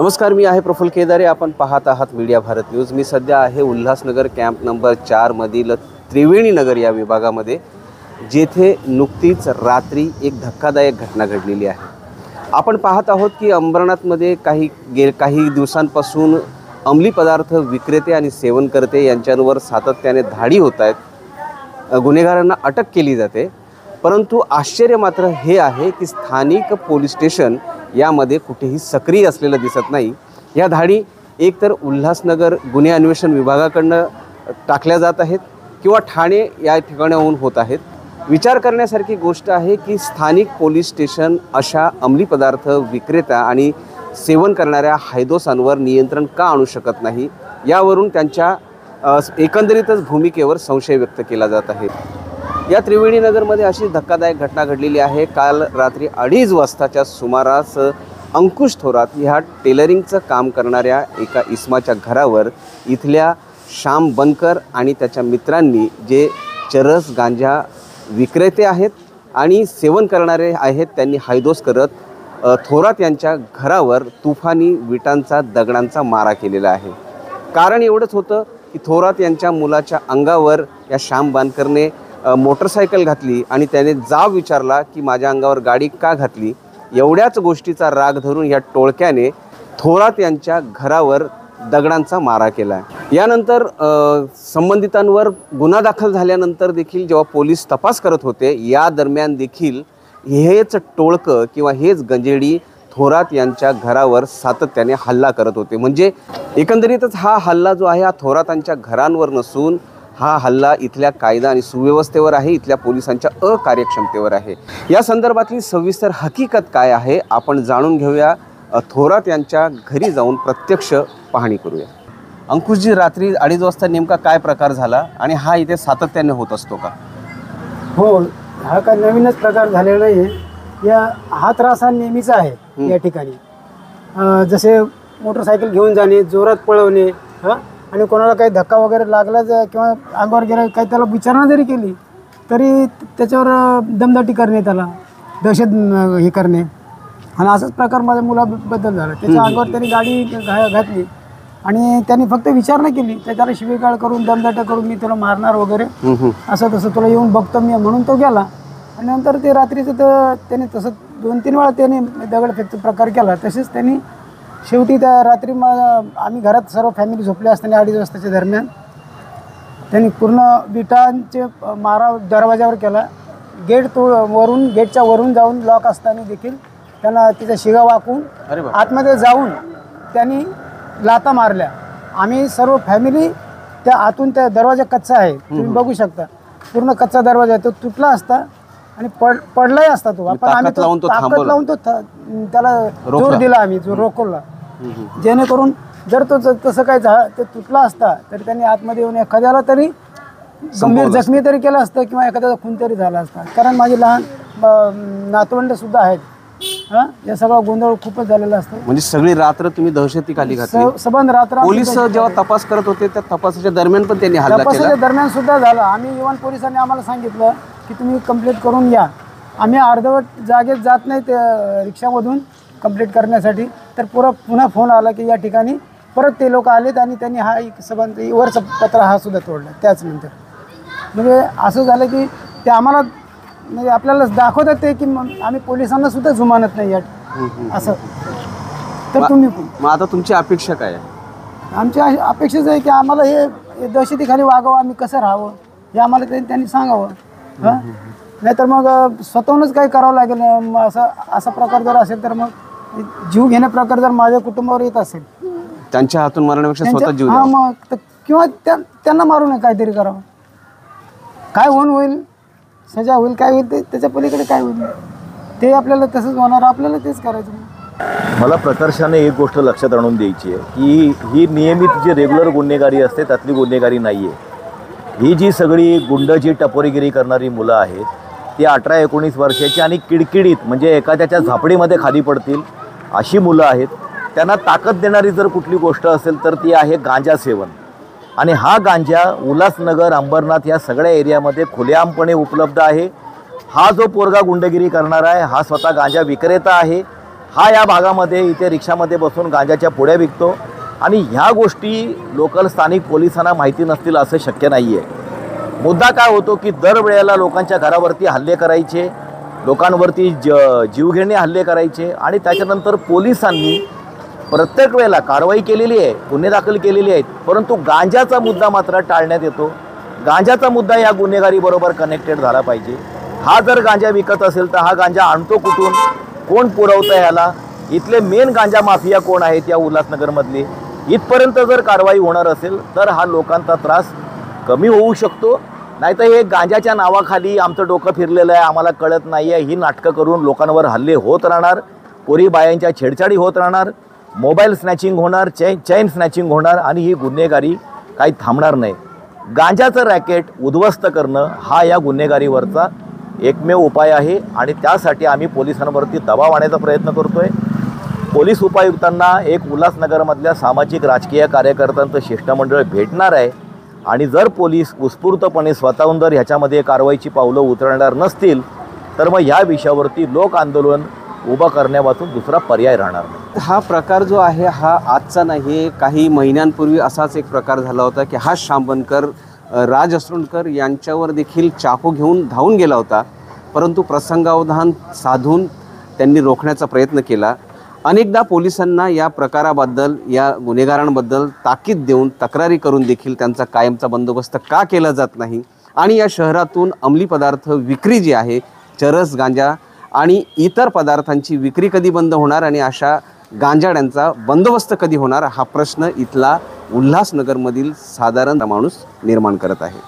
नमस्कार, मी आहे प्रफुल्ल केदारे. आपण पाहत आहात मीडिया भारत न्यूज. मी सध्या आहे उल्हासनगर कॅम्प नंबर 4 मधील त्रिवेणी नगर या विभागामध्ये, जेथे नुकतीच रात्री एक धक्कादायक घटना घडलेली आहे. आपण पाहत आहोत की अंबरनाथमध्ये काही दिवसांपासून अंमली पदार्थ विक्रेते आणि सेवनकर्ते यांच्यावर सातत्याने धाडी होत आहेत. गुन्हेगारांना अटक केली जाते, परंतु आश्चर्य मात्र हे आहे की स्थानिक पोलीस स्टेशन यामध्ये कुठेही सक्रिय असलेलं दिसत नाही. या धाडी एकतर उल्हासनगर गुन्हे अन्वेषण विभागाकडनं टाकल्या जात आहेत किंवा ठाणे या ठिकाणाहून होत आहेत. विचार करण्यासारखी गोष्ट आहे की स्थानिक पोलीस स्टेशन अशा अंमली पदार्थ विक्रेता आणि सेवन करणाऱ्या हैदोसांवर नियंत्रण का आणू शकत नाही, यावरून त्यांच्या एकंदरीतच भूमिकेवर संशय व्यक्त केला जात आहे. या त्रिवेणी नगरमध्ये अशी धक्कादायक घटना घडलेली आहे. काल रात्री 2:30 वाजताच्या सुमारास अंकुश थोरात ह्या टेलरिंगचं काम करणाऱ्या एका इसमाच्या घरावर इथल्या श्याम बनकर आणि त्याच्या मित्रांनी, जे चरस गांजा विक्रेते आहेत आणि सेवन करणारे आहेत, त्यांनी हैदोस करत थोरात यांच्या घरावर तुफानी विटांचा दगडांचा मारा केलेला आहे. कारण एवढंच होतं की थोरात यांच्या मुलाच्या अंगावर या श्याम बनकरने मोटरसायकल घातली आणि त्याने जाब विचारला की माझ्या अंगावर गाडी का घातली. एवढ्याच गोष्टीचा राग धरून या टोळक्याने थोरात यांच्या घरावर दगडांचा मारा केला. यानंतर संबंधितांवर गुन्हा दाखल झाल्यानंतर देखील जेव्हा पोलीस तपास करत होते, या दरम्यान देखील हेच टोळकं किंवा हेच गंजेडी थोरात यांच्या घरावर सातत्याने हल्ला करत होते. म्हणजे एकंदरीतच हा हल्ला जो आहे हा थोरातांच्या घरांवर नसून हा हल्ला इथल्या कायदा आणि सुव्यवस्थेवर आहे, इथल्या पोलिसांच्या अकार्यक्षमतेवर आहे. या संदर्भातली सविस्तर हकीकत काय आहे आपण जाणून घेऊया. थोरात यांच्या घरी जाऊन प्रत्यक्ष पाहणी करूया. अंकुशजी, रात्री 2:30 वाजता नेमका काय प्रकार झाला आणि हा इथे सातत्याने होत असतो का? हो, हा काय नवीनच प्रकार झालेला आहे. हा त्रास हा नेहमीचा आहे या ठिकाणी. जसे मोटरसायकल घेऊन जाणे, जोरात पळवणे, आणि कोणाला काही धक्का वगैरे लागला किंवा अंगावर गेला, काही त्याला विचारणा जरी केली तरी त्याच्यावर दमदाटी करणे, त्याला दहशत हे करणे. आणि असाच प्रकार माझ्या मुलाबद्दल झाला. त्याच्या अंगावर त्यांनी गाडी घातली आणि त्यांनी फक्त विचारणा केली, त्याच्यावर शिवीगाळ करून दमदाट्या करून मी तुला मारणार वगैरे, असं तसं तुला येऊन बघतो मी म्हणून तो गेला. आणि नंतर ते रात्रीचं तर त्याने तसं 2-3 वेळा त्याने दगडफेकचा प्रकार केला. तसेच त्यांनी शेवटी त्या रात्री आम्ही घरात सर्व फॅमिली झोपले असताना 2:30 वाजताच्या दरम्यान त्यांनी पूर्ण विटांचे मारा दरवाजावर केला. गेटच्या वरून जाऊन लॉक असताना देखील त्यांना तिचा शिगा वाकून आतमध्ये जाऊन त्यांनी लाथा मारल्या. आम्ही सर्व फॅमिली त्या आतून, त्या दरवाजा कच्चा आहे, तुम्ही बघू शकता, पूर्ण कच्चा दरवाजा आहे, तो तुटला असता आणि पडलाही असता तो. आपण आम्ही ताकद लावून तो त्याला जोर दिला, आम्ही जो रोखला, जेणेकरून जर तो तसं काय ते तुटला असता तर त्यांनी आतमध्ये येऊन एखाद्याला तरी गंभीर जखमी तरी केलं असतं किंवा एखाद्याचा खून तरी झाला असता. कारण माझे लहान नातवंड सुद्धा आहेत. या सगळा गोंधळ खूपच झालेला असतो. म्हणजे सगळी रात्र तुम्ही दहशतीखाली घातली. सबंध रात्र पोलीस जेव्हा तपास करत होते त्या तपासाच्या दरम्यान पण त्यांनी हल्ला केला. तपासाच्या दरम्यान सुद्धा झाला. आम्ही इव्हन पोलिसांनी आम्हाला सांगितलं की तुम्ही कंप्लीट करून या. आम्ही अर्धवट जागेत जात नाही त्या रिक्षामधून कंप्लीट करण्यासाठी, तर पुन्हा फोन आला की या ठिकाणी परत ते लोक आलेत आणि त्यांनी हा संबंध वरचा पत्रा हा सुद्धा तोडला. त्याचनंतर म्हणजे असं झालं की ते आम्हाला म्हणजे आपल्याला दाखवतात ते की आम्ही पोलिसांना सुद्धा जुमानत नाही असं. तर तुम्ही मग आता तुमची अपेक्षा काय आहे? आमची अपेक्षाच आहे की आम्हाला हे दहशतीखाली वागावं, आम्ही कसं राहावं हे आम्हाला त्यांनी सांगावं. नाहीतर मग स्वतःहूनच काही करावं लागेल. असा प्रकार जर असेल तर मग जीव घेण्या प्रकार जर माझ्या कुटुंबावर येत असेल, त्यांच्या हातून मारण्यापेक्षा स्वतः जीव द्यावा. मग किंवा त्यांना मारू नये, काहीतरी करावं. काय होईल, सजा होईल, काय होईल ते त्याच्या पलीकडे काय होईल ते आपल्याला तसंच होणार, आपल्याला तेच करायचं. मला प्रकर्षाने एक गोष्ट लक्षात आणून द्यायची आहे की ही नियमित जी रेग्युलर गुन्हेगारी असते त्यातली गुन्हेगारी नाही आहे. ही जी सगळी गुंडची टपोरीगिरी करणारी मुलं आहेत ती 18-19 वर्षाची आणि किडकिडीत, म्हणजे एखाद्याच्या झापडीमध्ये खाली पडतील अशी मुलं आहेत. त्यांना ताकद देणारी जर कुठली गोष्ट असेल तर ती आहे गांजा सेवन. आणि हा गांजा उल्हासनगर, अंबरनाथ या सगळ्या एरियामध्ये खुलेआमपणे उपलब्ध आहे. हा जो पोरगा गुंडगिरी करणार आहे हा स्वतः गांजा विक्रेता आहे. हा या भागामध्ये इथे रिक्षामध्ये बसून गांजाच्या पुड्या विकतो आणि ह्या गोष्टी लोकल स्थानिक पोलिसांना माहिती नसतील असं शक्य नाही आहे. मुद्दा काय होतो की दरवेळेला लोकांच्या घरावरती हल्ले करायचे, लोकांवरती जीवघेणे हल्ले करायचे आणि त्याच्यानंतर पोलिसांनी प्रत्येक वेळेला कारवाई केलेली आहे, गुन्हे दाखल केलेले आहेत, परंतु गांजाचा मुद्दा मात्र टाळण्यात येतो. गांजाचा मुद्दा या गुन्हेगारीबरोबर कनेक्टेड झाला पाहिजे. हा जर गांजा विकत असेल तर हा गांजा आणतो कुठून, कोण पुरवतं ह्याला, इथले मेन गांजा माफिया कोण आहेत या उल्हासनगरमधले, इथपर्यंत जर कारवाई होणार असेल तर हा लोकांचा त्रास कमी होऊ शकतो. नाहीतर हे गांजाच्या नावाखाली आमचं डोकं फिरलेलं आहे, आम्हाला कळत नाही आहे, ही नाटकं करून लोकांवर हल्ले होत राहणार, पोरी बायांच्या छेडछाडी होत राहणार, मोबाईल स्नॅचिंग होणार, चैन स्नॅचिंग होणार आणि ही गुन्हेगारी काही थांबणार नाही. गांजाचं रॅकेट उद्ध्वस्त करणं हा या गुन्हेगारीवरचा एकमेव उपाय आहे आणि त्यासाठी आम्ही पोलिसांवरती दबाव आणण्याचा प्रयत्न करतोय. पोलीस उपायुक्तांना एक उल्हासनगरमधल्या सामाजिक राजकीय कार्यकर्त्यांचं शिष्टमंडळ भेटणार आहे आणि जर पोलीस उत्स्फूर्तपणे स्वतःहून जर ह्याच्यामध्ये कारवाईची पावलं उचलणार नसतील तर मग ह्या विषयावरती लोक आंदोलन उभं करण्यापासून दुसरा पर्याय राहणार नाही. हा प्रकार जो आहे हा आजचा नाही, काही महिन्यांपूर्वी असाच एक प्रकार झाला होता की हा शांबनकर राज असरोणकर यांच्यावर देखील चाकू घेऊन धावून गेला होता, परंतु प्रसंगावधान साधून त्यांनी रोखण्याचा प्रयत्न केला. अनेकदा पोलिसांना या प्रकाराबद्दल, या गुन्हेगारांबद्दल ताकीद देऊन तक्रारी करून देखील त्यांचा कायमचा बंदोबस्त का केला जात नाही आणि या शहरातून अंमली पदार्थ विक्री जी आहे, चरस, गांजा आणि इतर पदार्थांची विक्री कधी बंद होणार आणि अशा गांजाड्यांचा बंदोबस्त कधी होणार, हा प्रश्न इथला उल्हासनगरमधील साधारण माणूस निर्माण करत आहे.